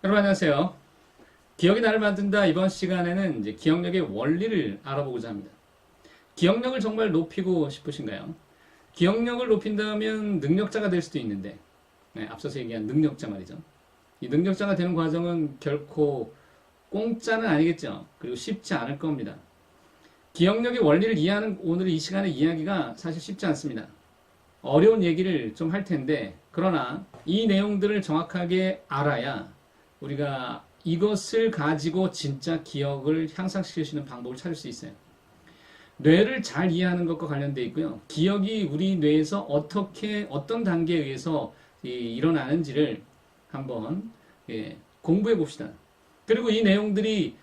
여러분 안녕하세요. 기억이 나를 만든다. 이번 시간에는 이제 기억력의 원리를 알아보고자 합니다. 기억력을 정말 높이고 싶으신가요? 기억력을 높인다면 능력자가 될 수도 있는데, 앞서서 얘기한 능력자 말이죠. 이 능력자가 되는 과정은 결코 공짜는 아니겠죠. 그리고 쉽지 않을 겁니다. 기억력의 원리를 이해하는 오늘 이 시간의 이야기가 사실 쉽지 않습니다. 어려운 얘기를 좀 할 텐데, 그러나 이 내용들을 정확하게 알아야 우리가 이것을 가지고 진짜 기억을 향상시킬 수 있는 방법을 찾을 수 있어요. 뇌를 잘 이해하는 것과 관련되어 있고요. 기억이 우리 뇌에서 어떤 단계에 의해서 일어나는지를 한번 공부해 봅시다. 그리고 이 내용들이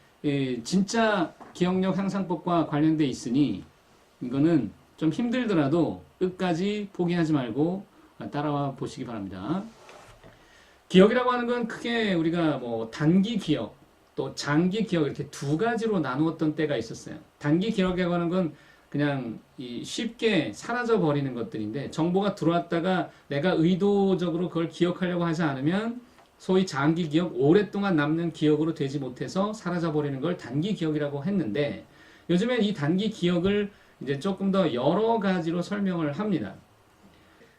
진짜 기억력 향상법과 관련되어 있으니 이거는 좀 힘들더라도 끝까지 포기하지 말고 따라와 보시기 바랍니다. 기억이라고 하는 건 크게 우리가 뭐 단기 기억, 또 장기 기억 이렇게 두 가지로 나누었던 때가 있었어요. 단기 기억이라고 하는 건 그냥 쉽게 사라져 버리는 것들인데 정보가 들어왔다가 내가 의도적으로 그걸 기억하려고 하지 않으면 소위 장기 기억, 오랫동안 남는 기억으로 되지 못해서 사라져 버리는 걸 단기 기억이라고 했는데 요즘엔 이 단기 기억을 이제 조금 더 여러 가지로 설명을 합니다.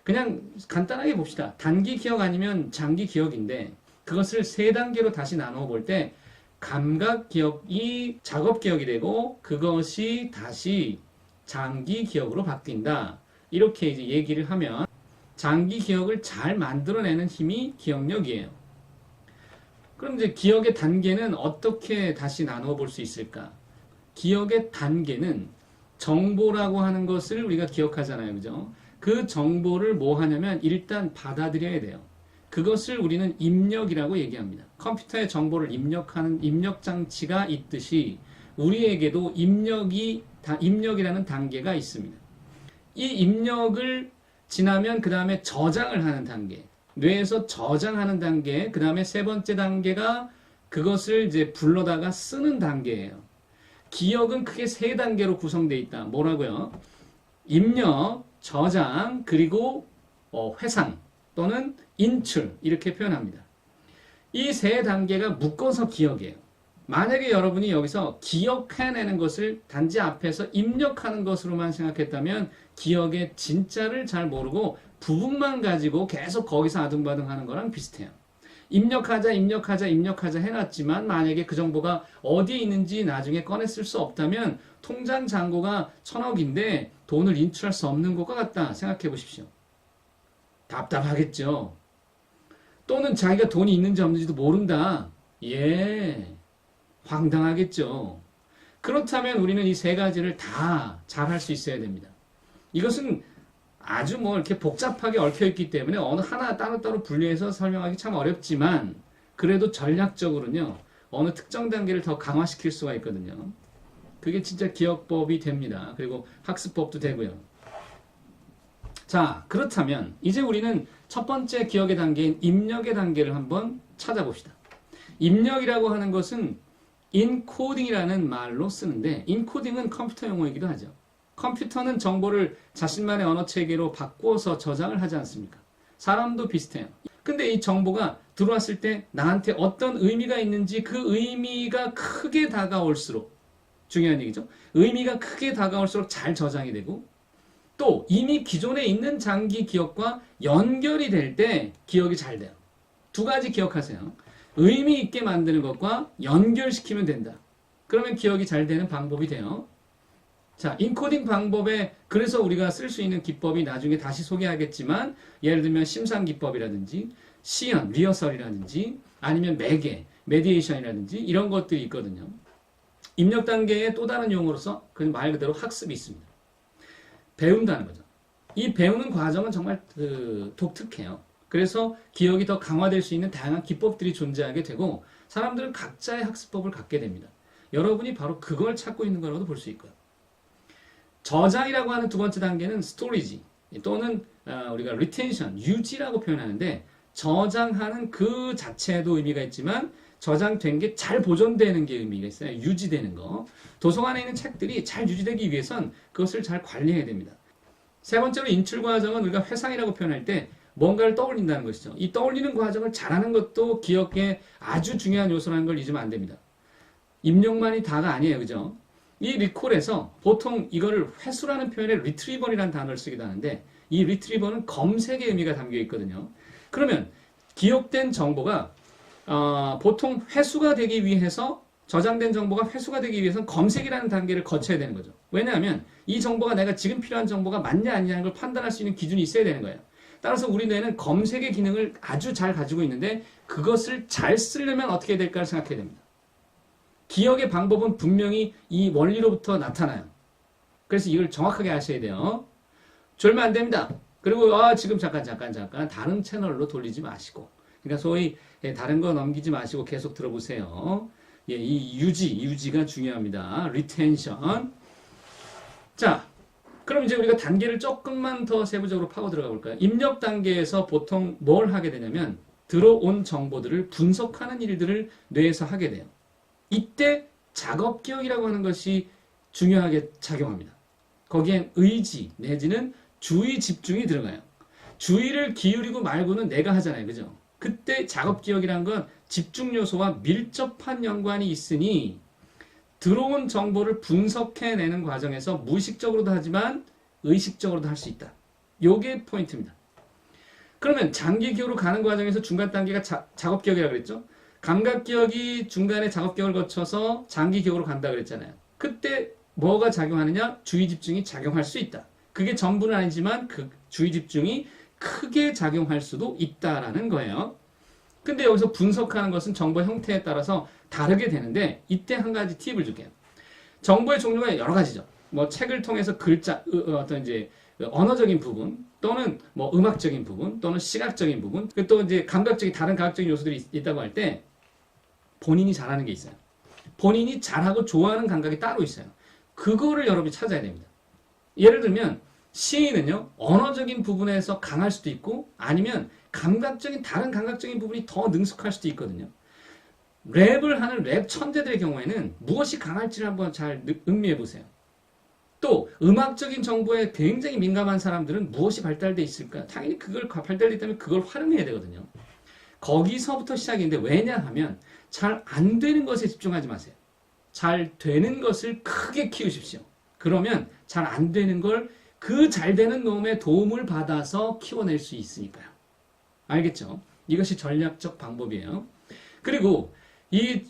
그냥 간단하게 봅시다. 단기 기억 아니면 장기 기억인데 그것을 세 단계로 다시 나누어 볼 때 감각 기억이 작업 기억이 되고 그것이 다시 장기 기억으로 바뀐다. 이렇게 이제 얘기를 하면 장기 기억을 잘 만들어내는 힘이 기억력이에요. 그럼 이제 기억의 단계는 어떻게 다시 나누어 볼 수 있을까? 기억의 단계는 정보라고 하는 것을 우리가 기억하잖아요. 그죠? 그 정보를 뭐 하냐면 일단 받아들여야 돼요. 그것을 우리는 입력이라고 얘기합니다. 컴퓨터에 정보를 입력하는 입력 장치가 있듯이 우리에게도 입력이라는 단계가 있습니다. 이 입력을 지나면 그 다음에 저장을 하는 단계, 뇌에서 저장하는 단계, 그 다음에 세 번째 단계가 그것을 이제 불러다가 쓰는 단계예요. 기억은 크게 세 단계로 구성되어 있다. 뭐라고요? 입력, 저장, 그리고 회상 또는 인출 이렇게 표현합니다. 이 세 단계가 묶어서 기억이에요. 만약에 여러분이 여기서 기억해내는 것을 단지 앞에서 입력하는 것으로만 생각했다면 기억의 진짜를 잘 모르고 부분만 가지고 계속 거기서 아둥바둥하는 거랑 비슷해요. 입력하자 해놨지만 만약에 그 정보가 어디에 있는지 나중에 꺼냈을 수 없다면 통장 잔고가 1,000억인데 돈을 인출할 수 없는 것과 같다 생각해 보십시오. 답답하겠죠. 또는 자기가 돈이 있는지 없는지도 모른다. 황당하겠죠. 그렇다면 우리는 이 세 가지를 다 잘할 수 있어야 됩니다. 이것은 아주 뭐 이렇게 복잡하게 얽혀있기 때문에 어느 하나 따로따로 분리해서 설명하기 참 어렵지만 그래도 전략적으로는요 어느 특정 단계를 더 강화시킬 수가 있거든요. 그게 진짜 기억법이 됩니다. 그리고 학습법도 되고요. 자, 그렇다면 이제 우리는 첫 번째 기억의 단계인 입력의 단계를 한번 찾아봅시다. 입력이라고 하는 것은 인코딩이라는 말로 쓰는데 인코딩은 컴퓨터 용어이기도 하죠. 컴퓨터는 정보를 자신만의 언어 체계로 바꾸어서 저장을 하지 않습니까? 사람도 비슷해요. 근데 이 정보가 들어왔을 때 나한테 어떤 의미가 있는지 그 의미가 크게 다가올수록 중요한 얘기죠. 의미가 크게 다가올수록 잘 저장이 되고 또 이미 기존에 있는 장기 기억과 연결이 될 때 기억이 잘 돼요. 두 가지 기억하세요. 의미 있게 만드는 것과 연결시키면 된다. 그러면 기억이 잘 되는 방법이 돼요. 자, 인코딩 방법에 그래서 우리가 쓸 수 있는 기법이 나중에 다시 소개하겠지만 예를 들면 심상 기법이라든지 시연, 리허설이라든지 아니면 매개, 메디에이션이라든지 이런 것들이 있거든요. 입력 단계의 또 다른 용어로서 그 말 그대로 학습이 있습니다. 배운다는 거죠. 이 배우는 과정은 정말 독특해요. 그래서 기억이 더 강화될 수 있는 다양한 기법들이 존재하게 되고 사람들은 각자의 학습법을 갖게 됩니다. 여러분이 바로 그걸 찾고 있는 거라고도 볼 수 있고요. 저장이라고 하는 두 번째 단계는 스토리지 또는 우리가 리텐션, 유지라고 표현하는데 저장하는 그 자체에도 의미가 있지만 저장된 게 잘 보존되는 게 의미가 있어요. 유지되는 거. 도서관에 있는 책들이 잘 유지되기 위해선 그것을 잘 관리해야 됩니다. 세 번째로 인출 과정은 우리가 회상이라고 표현할 때 뭔가를 떠올린다는 것이죠. 이 떠올리는 과정을 잘하는 것도 기억의 아주 중요한 요소라는 걸 잊으면 안 됩니다. 입력만이 다가 아니에요. 그죠? 이 리콜에서 보통 이거를 회수라는 표현에 리트리버이라는 단어를 쓰기도 하는데 이 리트리버는 검색의 의미가 담겨 있거든요. 그러면 기억된 정보가 보통 회수가 되기 위해서 저장된 정보가 회수가 되기 위해서는 검색이라는 단계를 거쳐야 되는 거죠. 왜냐하면 이 정보가 내가 지금 필요한 정보가 맞냐 아니냐는 걸 판단할 수 있는 기준이 있어야 되는 거예요. 따라서 우리 뇌는 검색의 기능을 아주 잘 가지고 있는데 그것을 잘 쓰려면 어떻게 될까를 생각해야 됩니다. 기억의 방법은 분명히 이 원리로부터 나타나요. 그래서 이걸 정확하게 아셔야 돼요. 졸면 안 됩니다. 그리고 지금 잠깐 다른 채널로 돌리지 마시고 그러니까 소위 다른 거 넘기지 마시고 계속 들어보세요. 이 유지가 중요합니다. 리텐션. 자, 그럼 이제 우리가 단계를 조금만 더 세부적으로 파고 들어가 볼까요? 입력 단계에서 보통 뭘 하게 되냐면 들어온 정보들을 분석하는 일들을 뇌에서 하게 돼요. 이때 작업 기억이라고 하는 것이 중요하게 작용합니다. 거기엔 의지 내지는 주의 집중이 들어가요. 주의를 기울이고 말고는 내가 하잖아요. 그죠? 그때 작업 기억이란 건 집중 요소와 밀접한 연관이 있으니 들어온 정보를 분석해내는 과정에서 무의식적으로도 하지만 의식적으로도 할 수 있다. 요게 포인트입니다. 그러면 장기 기억으로 가는 과정에서 중간 단계가 작업 기억이라고 그랬죠? 감각 기억이 중간에 작업 기억을 거쳐서 장기 기억으로 간다 그랬잖아요. 그때 뭐가 작용하느냐? 주의 집중이 작용할 수 있다. 그게 전부는 아니지만 그 주의 집중이 크게 작용할 수도 있다라는 거예요. 근데 여기서 분석하는 것은 정보 형태에 따라서 다르게 되는데 이때 한 가지 팁을 줄게요. 정보의 종류가 여러 가지죠. 뭐 책을 통해서 글자, 어떤 이제 언어적인 부분 또는 뭐 음악적인 부분 또는 시각적인 부분 또 이제 감각적인 다른 감각적인 요소들이 있다고 할 때 본인이 잘하는 게 있어요. 본인이 잘하고 좋아하는 감각이 따로 있어요. 그거를 여러분이 찾아야 됩니다. 예를 들면 시인은요 언어적인 부분에서 강할 수도 있고 아니면 감각적인 다른 감각적인 부분이 더 능숙할 수도 있거든요. 랩을 하는 랩 천재들의 경우에는 무엇이 강할지를 한번 잘 음미해 보세요. 또 음악적인 정보에 굉장히 민감한 사람들은 무엇이 발달되어 있을까? 당연히 그걸 발달되어 있다면 그걸 활용해야 되거든요. 거기서부터 시작인데 왜냐하면 잘 안 되는 것에 집중하지 마세요. 잘 되는 것을 크게 키우십시오. 그러면 잘 안 되는 걸 그 잘 되는 놈의 도움을 받아서 키워낼 수 있으니까요. 알겠죠? 이것이 전략적 방법이에요. 그리고 이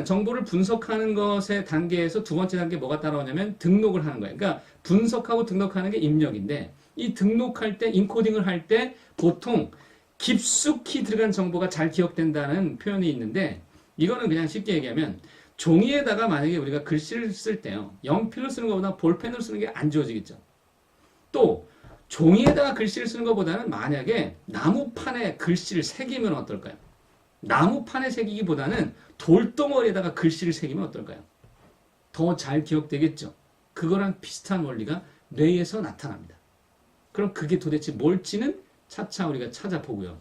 정보를 분석하는 것의 단계에서 두 번째 단계 뭐가 따라오냐면 등록을 하는 거예요. 그러니까 분석하고 등록하는 게 입력인데 이 등록할 때, 인코딩을 할 때 보통 깊숙이 들어간 정보가 잘 기억된다는 표현이 있는데 이거는 그냥 쉽게 얘기하면 종이에다가 만약에 우리가 글씨를 쓸 때요. 연필로 쓰는 것보다 볼펜으로 쓰는 게 안 좋아지겠죠. 또 종이에다가 글씨를 쓰는 것보다는 만약에 나무판에 글씨를 새기면 어떨까요? 나무판에 새기기보다는 돌덩어리에다가 글씨를 새기면 어떨까요? 더 잘 기억되겠죠. 그거랑 비슷한 원리가 뇌에서 나타납니다. 그럼 그게 도대체 뭘지는 차차 우리가 찾아보고요.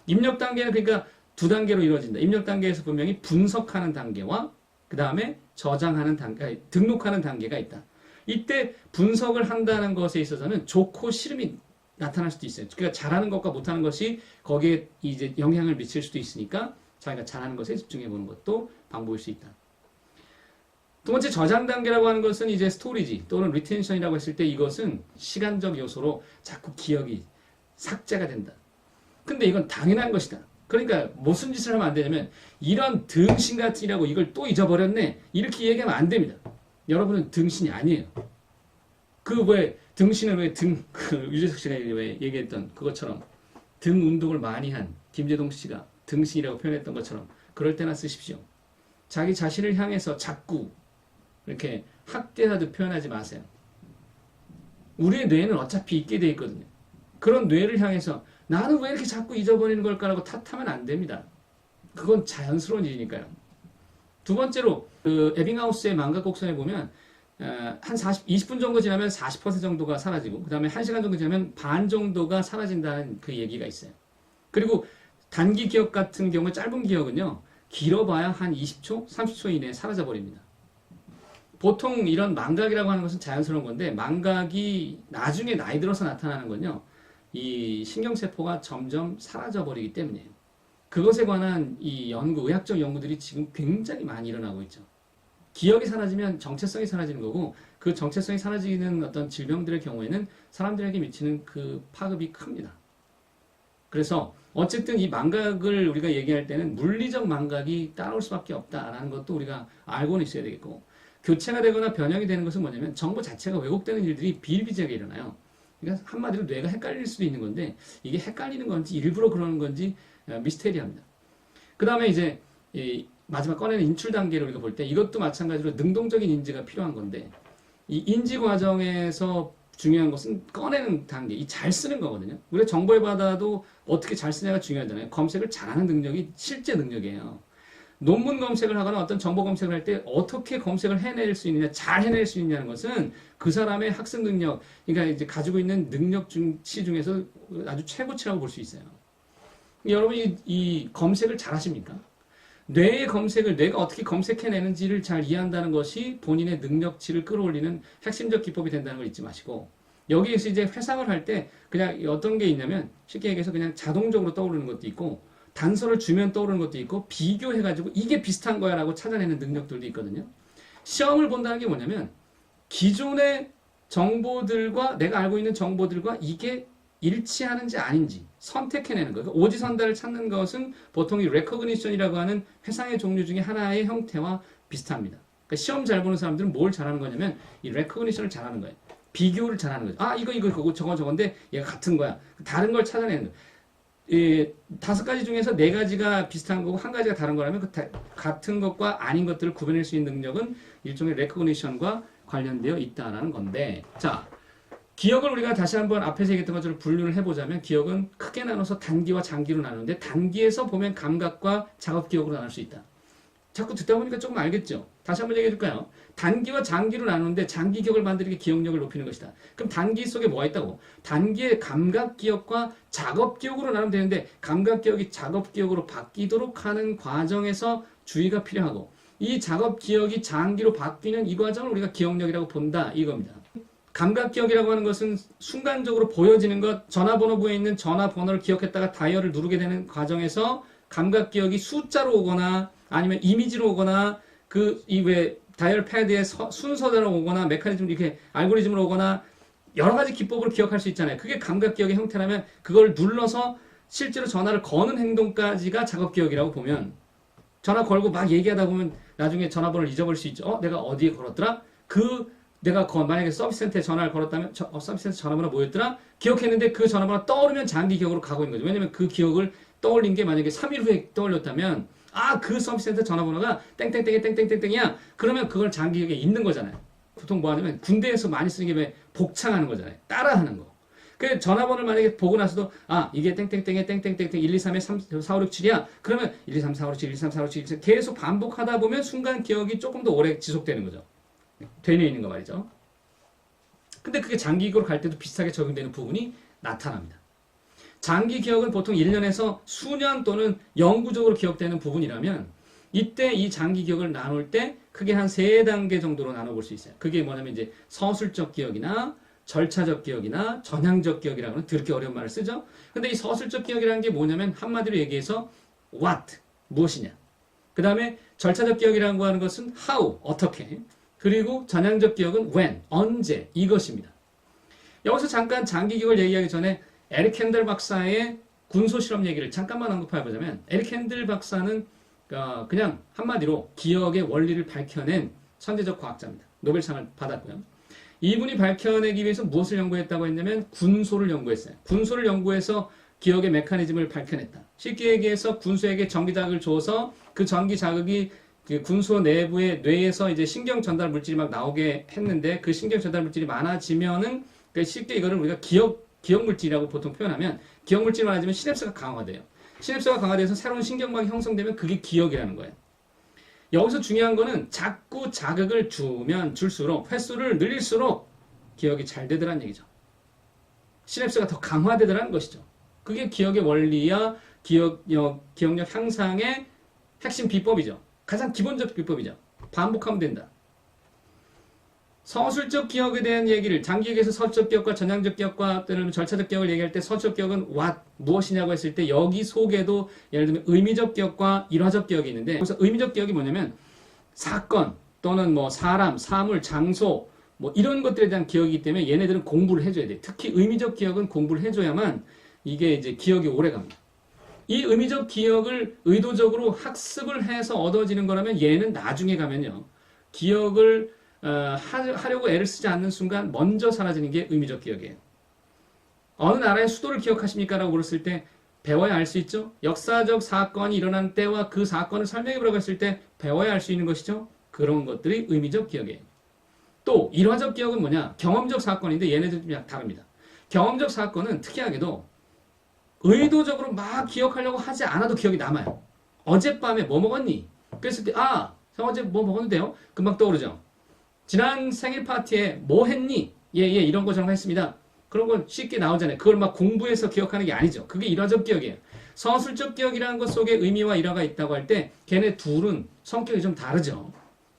입력 단계는 그러니까 두 단계로 이루어진다. 입력 단계에서 분명히 분석하는 단계와 그 다음에 저장하는 단계, 등록하는 단계가 있다. 이때 분석을 한다는 것에 있어서는 좋고 싫음이 나타날 수도 있어요. 그러니까 잘하는 것과 못하는 것이 거기에 이제 영향을 미칠 수도 있으니까 자기가 잘하는 것에 집중해 보는 것도 방법일 수 있다. 두 번째 저장 단계라고 하는 것은 이제 스토리지 또는 리텐션이라고 했을 때 이것은 시간적 요소로 자꾸 기억이 삭제가 된다. 근데 이건 당연한 것이다. 그러니까 무슨 짓을 하면 안 되냐면 이런 등신 같으라고 이걸 또 잊어버렸네 이렇게 얘기하면 안 됩니다. 여러분은 등신이 아니에요. 등신은 유재석 씨가 왜 얘기했던 그것처럼 등 운동을 많이 한 김재동 씨가 등신이라고 표현했던 것처럼 그럴 때나 쓰십시오. 자기 자신을 향해서 자꾸 이렇게 학대하듯 표현하지 마세요. 우리의 뇌는 어차피 있게 돼 있거든요. 그런 뇌를 향해서 나는 왜 이렇게 자꾸 잊어버리는 걸까라고 탓하면 안 됩니다. 그건 자연스러운 일이니까요. 두 번째로 에빙하우스의 망각 곡선에 보면 한 20분 정도 지나면 40% 정도가 사라지고 그 다음에 1시간 정도 지나면 반 정도가 사라진다는 그 얘기가 있어요. 그리고 단기 기억 같은 경우 짧은 기억은요. 길어봐야 한 20초, 30초 이내에 사라져버립니다. 보통 이런 망각이라고 하는 것은 자연스러운 건데 망각이 나중에 나이 들어서 나타나는 건요. 이 신경세포가 점점 사라져버리기 때문이에요. 그것에 관한 이 연구, 의학적 연구들이 지금 굉장히 많이 일어나고 있죠. 기억이 사라지면 정체성이 사라지는 거고, 그 정체성이 사라지는 어떤 질병들의 경우에는 사람들에게 미치는 그 파급이 큽니다. 그래서 어쨌든 이 망각을 우리가 얘기할 때는 물리적 망각이 따라올 수밖에 없다라는 것도 우리가 알고는 있어야 되겠고, 교체가 되거나 변형이 되는 것은 뭐냐면 정보 자체가 왜곡되는 일들이 비일비재하게 일어나요. 그러니까 한마디로 뇌가 헷갈릴 수도 있는 건데, 이게 헷갈리는 건지 일부러 그러는 건지 미스테리합니다. 그 다음에 이제 이 마지막 꺼내는 인출 단계를 우리가 볼 때 이것도 마찬가지로 능동적인 인지가 필요한 건데, 이 인지 과정에서 중요한 것은 꺼내는 단계, 이 잘 쓰는 거거든요. 우리가 정보를 받아도 어떻게 잘 쓰냐가 중요하잖아요. 검색을 잘하는 능력이 실제 능력이에요. 논문 검색을 하거나 어떤 정보 검색을 할 때 어떻게 검색을 해낼 수 있느냐, 잘 해낼 수 있냐는 것은 그 사람의 학습 능력, 그러니까 이제 가지고 있는 능력치 중에서 아주 최고치라고 볼 수 있어요. 여러분이 이 검색을 잘 하십니까? 뇌의 검색을, 뇌가 어떻게 검색해내는지를 잘 이해한다는 것이 본인의 능력치를 끌어올리는 핵심적 기법이 된다는 걸 잊지 마시고, 여기에서 이제 회상을 할 때 그냥 어떤 게 있냐면, 쉽게 얘기해서 그냥 자동적으로 떠오르는 것도 있고, 단서를 주면 떠오르는 것도 있고, 비교해가지고 이게 비슷한 거야 라고 찾아내는 능력들도 있거든요. 시험을 본다는 게 뭐냐면, 기존의 정보들과 내가 알고 있는 정보들과 이게 일치하는지 아닌지 선택해내는 거예요. 오지선다를 찾는 것은 보통 이 레코그니션이라고 하는 회상의 종류 중에 하나의 형태와 비슷합니다. 그러니까 시험 잘 보는 사람들은 뭘 잘하는 거냐면 이 레코그니션을 잘하는 거예요. 비교를 잘하는 거죠. 아, 이거 저건데 얘가 같은 거야. 다른 걸 찾아내는 거예요. 이 5가지 중에서 4가지가 비슷한 거고 1가지가 다른 거라면 그 같은 것과 아닌 것들을 구별할 수 있는 능력은 일종의 레코그니션과 관련되어 있다는 건데, 자, 기억을 우리가 다시 한번 앞에서 얘기했던 것처럼 분류를 해보자면, 기억은 크게 나눠서 단기와 장기로 나누는데, 단기에서 보면 감각과 작업 기억으로 나눌 수 있다. 자꾸 듣다 보니까 조금 알겠죠? 다시 한번 얘기해 줄까요? 단기와 장기로 나누는데 장기 기억을 만들기 기억력을 높이는 것이다. 그럼 단기 속에 뭐가 있다고? 단기의 감각 기억과 작업 기억으로 나누면 되는데, 감각 기억이 작업 기억으로 바뀌도록 하는 과정에서 주의가 필요하고, 이 작업 기억이 장기로 바뀌는 이 과정을 우리가 기억력이라고 본다, 이겁니다. 감각기억이라고 하는 것은 순간적으로 보여지는 것, 전화번호부에 있는 전화번호를 기억했다가 다이얼을 누르게 되는 과정에서 감각기억이 숫자로 오거나 아니면 이미지로 오거나 왜 다이얼 패드의 순서대로 오거나 메커니즘 이렇게 알고리즘으로 오거나 여러 가지 기법으로 기억할 수 있잖아요. 그게 감각기억의 형태라면 그걸 눌러서 실제로 전화를 거는 행동까지가 작업기억이라고 보면, 전화 걸고 막 얘기하다 보면 나중에 전화번호를 잊어버릴 수 있죠. 내가 어디에 걸었더라? 내가 만약에 서비스 센터에 전화를 걸었다면 서비스 센터 전화번호 뭐였더라? 기억했는데 그 전화번호 떠오르면 장기 기억으로 가고 있는 거죠. 왜냐면 그 기억을 떠올린 게 만약에 3일 후에 떠올렸다면, 그 서비스 센터 전화번호가 땡땡땡이 땡땡땡땡이야. 그러면 그걸 장기 기억에 있는 거잖아요. 보통 뭐 하냐면 군대에서 많이 쓰는 게 왜 복창하는 거잖아요. 따라하는 거. 그 전화번호를 만약에 보고 나서도 이게 땡땡땡에 땡땡땡땡 1, 2, 3에 3, 4, 5, 6, 7이야. 그러면 1, 2, 3, 4, 5, 6, 7, 1, 2, 3, 4, 5, 6, 7 계속 반복하다 보면 순간 기억이 조금 더 오래 지속되는 거죠. 되뇌 있는 거 말이죠. 근데 그게 장기 기억으로 갈 때도 비슷하게 적용되는 부분이 나타납니다. 장기 기억은 보통 1년에서 수년 또는 영구적으로 기억되는 부분이라면, 이때 이 장기 기억을 나눌 때 크게 한 3단계 정도로 나눠볼 수 있어요. 그게 뭐냐면 이제 서술적 기억이나 절차적 기억이나 전향적 기억이라고 하는 더럽게 어려운 말을 쓰죠. 근데 이 서술적 기억이라는 게 뭐냐면 한마디로 얘기해서 what, 무엇이냐. 그 다음에 절차적 기억이라고 하는 것은 how, 어떻게. 그리고 전향적 기억은 when, 언제, 이것입니다. 여기서 잠깐 장기 기억을 얘기하기 전에 에릭 핸들 박사의 군소 실험 얘기를 잠깐만 언급해보자면, 에릭 핸들 박사는 그냥 한마디로 기억의 원리를 밝혀낸 천재적 과학자입니다. 노벨상을 받았고요. 이분이 밝혀내기 위해서 무엇을 연구했다고 했냐면 군소를 연구했어요. 군소를 연구해서 기억의 메커니즘을 밝혀냈다. 쉽게 얘기해서 군소에게 전기 자극을 줘서 그 전기 자극이 그 군소 내부의 뇌에서 이제 신경 전달 물질이 막 나오게 했는데, 그 신경 전달 물질이 많아지면은, 쉽게 이거를 우리가 기억 물질이라고 보통 표현하면, 기억 물질이 많아지면 시냅스가 강화돼요. 시냅스가 강화돼서 새로운 신경막이 형성되면 그게 기억이라는 거예요. 여기서 중요한 거는 자꾸 자극을 주면 줄수록, 횟수를 늘릴수록 기억이 잘 되더라는 얘기죠. 시냅스가 더 강화되더라는 것이죠. 그게 기억의 원리야 기억력 향상의 핵심 비법이죠. 가장 기본적 비법이죠. 반복하면 된다. 서술적 기억에 대한 얘기를 장기기억에서 서술적 기억과 전향적 기억과 또는 절차적 기억을 얘기할 때 서술적 기억은 what, 무엇이냐고 했을 때 여기 속에도 예를 들면 의미적 기억과 일화적 기억이 있는데 그래서 의미적 기억이 뭐냐면 사건 또는 뭐 사람, 사물, 장소 뭐 이런 것들에 대한 기억이기 때문에 얘네들은 공부를 해줘야 돼. 특히 의미적 기억은 공부를 해줘야만 이게 이제 기억이 오래 갑니다. 이 의미적 기억을 의도적으로 학습을 해서 얻어지는 거라면 얘는 나중에 가면요. 기억을 하려고 애를 쓰지 않는 순간 먼저 사라지는 게 의미적 기억이에요. 어느 나라의 수도를 기억하십니까? 라고 물었을 때 배워야 알 수 있죠. 역사적 사건이 일어난 때와 그 사건을 설명해보라고 했을 때 배워야 알 수 있는 것이죠. 그런 것들이 의미적 기억이에요. 또 일화적 기억은 뭐냐? 경험적 사건인데 얘네들 좀 다릅니다. 경험적 사건은 특이하게도 의도적으로 막 기억하려고 하지 않아도 기억이 남아요. 어젯밤에 뭐 먹었니? 그랬을 때 형 어제 뭐 먹었는데요? 금방 떠오르죠. 지난 생일 파티에 뭐 했니? 예, 이런 거 저런 거 했습니다. 그런 건 쉽게 나오잖아요. 그걸 막 공부해서 기억하는 게 아니죠. 그게 일화적 기억이에요. 서술적 기억이라는 것 속에 의미와 일화가 있다고 할 때 걔네 둘은 성격이 좀 다르죠.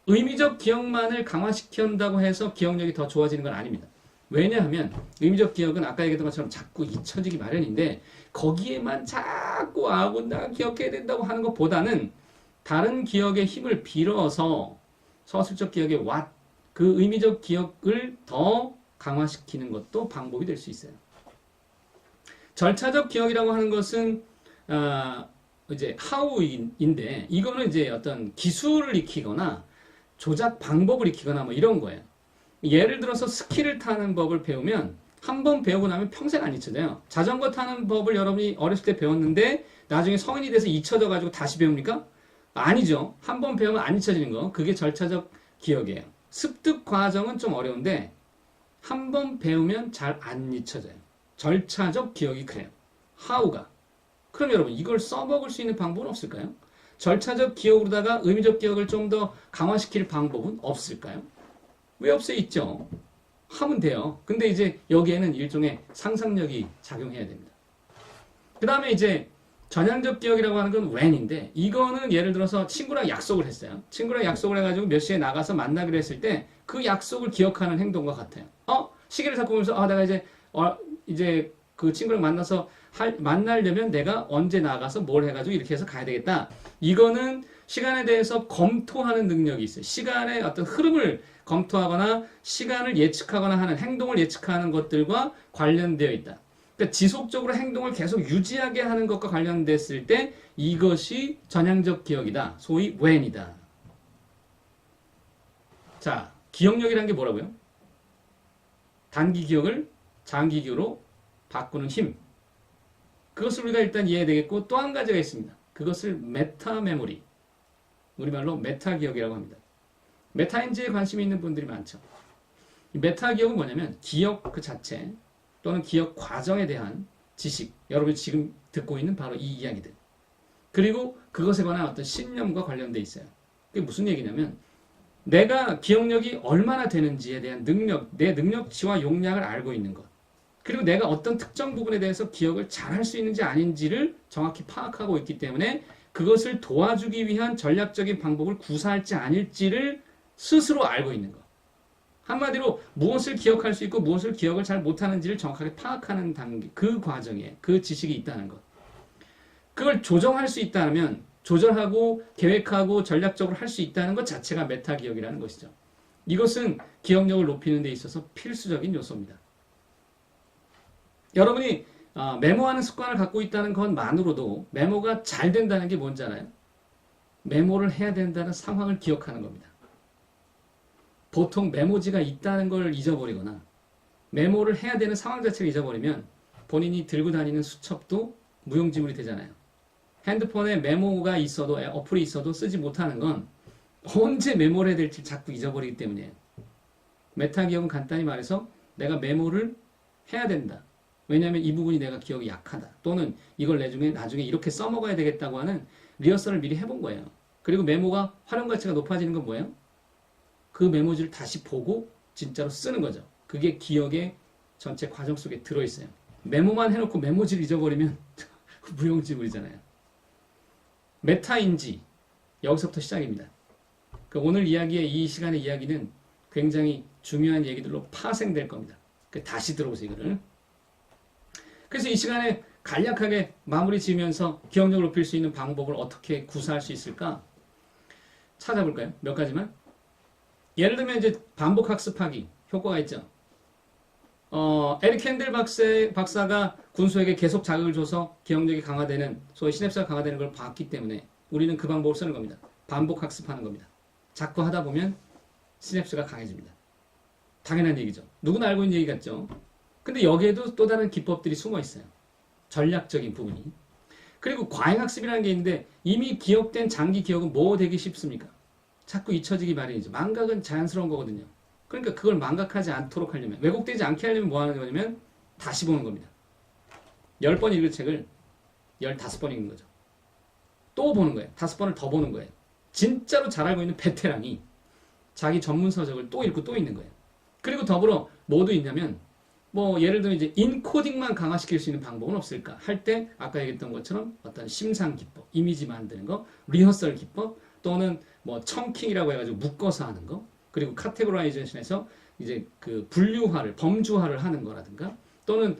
의미적 기억만을 강화시킨다고 해서 기억력이 더 좋아지는 건 아닙니다. 왜냐하면 의미적 기억은 아까 얘기했던 것처럼 자꾸 잊혀지기 마련인데 거기에만 자꾸 내가 기억해야 된다고 하는 것보다는 다른 기억의 힘을 빌어서 서술적 기억의 what, 그 의미적 기억을 더 강화시키는 것도 방법이 될 수 있어요. 절차적 기억이라고 하는 것은 이제 how인데 이거는 이제 어떤 기술을 익히거나 조작 방법을 익히거나 뭐 이런 거예요. 예를 들어서 스키를 타는 법을 배우면 한 번 배우고 나면 평생 안 잊혀져요. 자전거 타는 법을 여러분이 어렸을 때 배웠는데 나중에 성인이 돼서 잊혀져 가지고 다시 배웁니까? 아니죠. 한 번 배우면 안 잊혀지는 거. 그게 절차적 기억이에요. 습득 과정은 좀 어려운데 한 번 배우면 잘 안 잊혀져요. 절차적 기억이 그래요. how가. 그럼 여러분 이걸 써먹을 수 있는 방법은 없을까요? 절차적 기억으로다가 의미적 기억을 좀 더 강화시킬 방법은 없을까요? 왜 없어요? 있죠. 하면 돼요. 근데 이제 여기에는 일종의 상상력이 작용해야 됩니다. 그 다음에 이제 전향적 기억이라고 하는 건 when인데 이거는 예를 들어서 친구랑 약속을 했어요. 친구랑 약속을 해가지고 몇 시에 나가서 만나기로 했을 때 그 약속을 기억하는 행동과 같아요. 시계를 잡고 보면서 내가 이제 그 친구랑 만나서 만나려면 내가 언제 나가서 뭘 해가지고 이렇게 해서 가야 되겠다. 이거는 시간에 대해서 검토하는 능력이 있어요. 시간의 어떤 흐름을 검토하거나 시간을 예측하거나 하는 행동을 예측하는 것들과 관련되어 있다. 그러니까 지속적으로 행동을 계속 유지하게 하는 것과 관련됐을 때 이것이 전향적 기억이다. 소위 when이다. 자, 기억력이라는 게 뭐라고요? 단기 기억을 장기 기억으로 바꾸는 힘. 그것을 우리가 일단 이해해야 되겠고 또 한 가지가 있습니다. 그것을 메타 메모리. 우리말로 메타 기억이라고 합니다. 메타인지에 관심이 있는 분들이 많죠. 이 메타 기억은 뭐냐면 기억 그 자체 또는 기억 과정에 대한 지식. 여러분이 지금 듣고 있는 바로 이 이야기들. 그리고 그것에 관한 어떤 신념과 관련돼 있어요. 그게 무슨 얘기냐면 내가 기억력이 얼마나 되는지에 대한 능력, 내 능력치와 용량을 알고 있는 것. 그리고 내가 어떤 특정 부분에 대해서 기억을 잘할 수 있는지 아닌지를 정확히 파악하고 있기 때문에 그것을 도와주기 위한 전략적인 방법을 구사할지 아닐지를 스스로 알고 있는 것. 한마디로 무엇을 기억할 수 있고 무엇을 기억을 잘 못하는지를 정확하게 파악하는 단계, 그 과정에 그 지식이 있다는 것. 그걸 조정할 수 있다면 조절하고 계획하고 전략적으로 할 수 있다는 것 자체가 메타 기억이라는 것이죠. 이것은 기억력을 높이는 데 있어서 필수적인 요소입니다. 여러분이 메모하는 습관을 갖고 있다는 것만으로도 메모가 잘 된다는 게 뭔지 알아요? 메모를 해야 된다는 상황을 기억하는 겁니다. 보통 메모지가 있다는 걸 잊어버리거나 메모를 해야 되는 상황 자체를 잊어버리면 본인이 들고 다니는 수첩도 무용지물이 되잖아요. 핸드폰에 메모가 있어도 어플이 있어도 쓰지 못하는 건 언제 메모를 해야 될지 자꾸 잊어버리기 때문이에요. 메타 기억은 간단히 말해서 내가 메모를 해야 된다. 왜냐하면 이 부분이 내가 기억이 약하다. 또는 이걸 나중에 이렇게 써먹어야 되겠다고 하는 리허설을 미리 해본 거예요. 그리고 메모가 활용 가치가 높아지는 건 뭐예요? 그 메모지를 다시 보고 진짜로 쓰는 거죠. 그게 기억의 전체 과정 속에 들어있어요. 메모만 해놓고 메모지를 잊어버리면 무용지물이잖아요. 메타인지 여기서부터 시작입니다. 오늘 이야기의 이 시간의 이야기는 굉장히 중요한 얘기들로 파생될 겁니다. 다시 들어보세요, 이거를. 그래서 이 시간에 간략하게 마무리 지으면서 기억력을 높일 수 있는 방법을 어떻게 구사할 수 있을까? 찾아볼까요? 몇 가지만. 예를 들면 이제 반복 학습하기 효과가 있죠. 에릭 캔들 박사가 군수에게 계속 자극을 줘서 기억력이 강화되는, 소위 시냅스가 강화되는 걸 봤기 때문에 우리는 그 방법을 쓰는 겁니다. 반복 학습하는 겁니다. 자꾸 하다 보면 시냅스가 강해집니다. 당연한 얘기죠. 누구나 알고 있는 얘기 같죠. 근데 여기에도 또 다른 기법들이 숨어 있어요. 전략적인 부분이. 그리고 과잉학습이라는 게 있는데 이미 기억된 장기 기억은 뭐 되기 쉽습니까? 자꾸 잊혀지기 마련이죠. 망각은 자연스러운 거거든요. 그러니까 그걸 망각하지 않도록 하려면, 왜곡되지 않게 하려면 뭐 하는 거냐면 다시 보는 겁니다. 10번 읽을 책을 15번 읽는 거죠. 또 보는 거예요. 5번을 더 보는 거예요. 진짜로 잘 알고 있는 베테랑이 자기 전문 서적을 또 읽고 또 읽는 거예요. 그리고 더불어 뭐도 있냐면 뭐 예를 들면 이제 인코딩만 강화시킬 수 있는 방법은 없을까 할 때 아까 얘기했던 것처럼 어떤 심상 기법, 이미지 만드는 거, 리허설 기법, 또는 뭐 청킹이라고 해가지고 묶어서 하는 거, 그리고 카테고라이제이션에서 이제 그 분류화를, 범주화를 하는 거라든가, 또는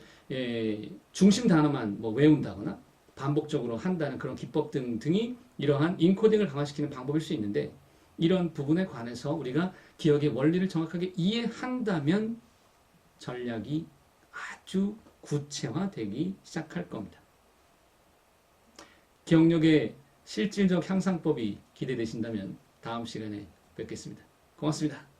중심 단어만 뭐 외운다거나 반복적으로 한다는 그런 기법 등이 이러한 인코딩을 강화시키는 방법일 수 있는데, 이런 부분에 관해서 우리가 기억의 원리를 정확하게 이해한다면 전략이 아주 구체화되기 시작할 겁니다. 기억력의 실질적 향상법이 기대되신다면 다음 시간에 뵙겠습니다. 고맙습니다.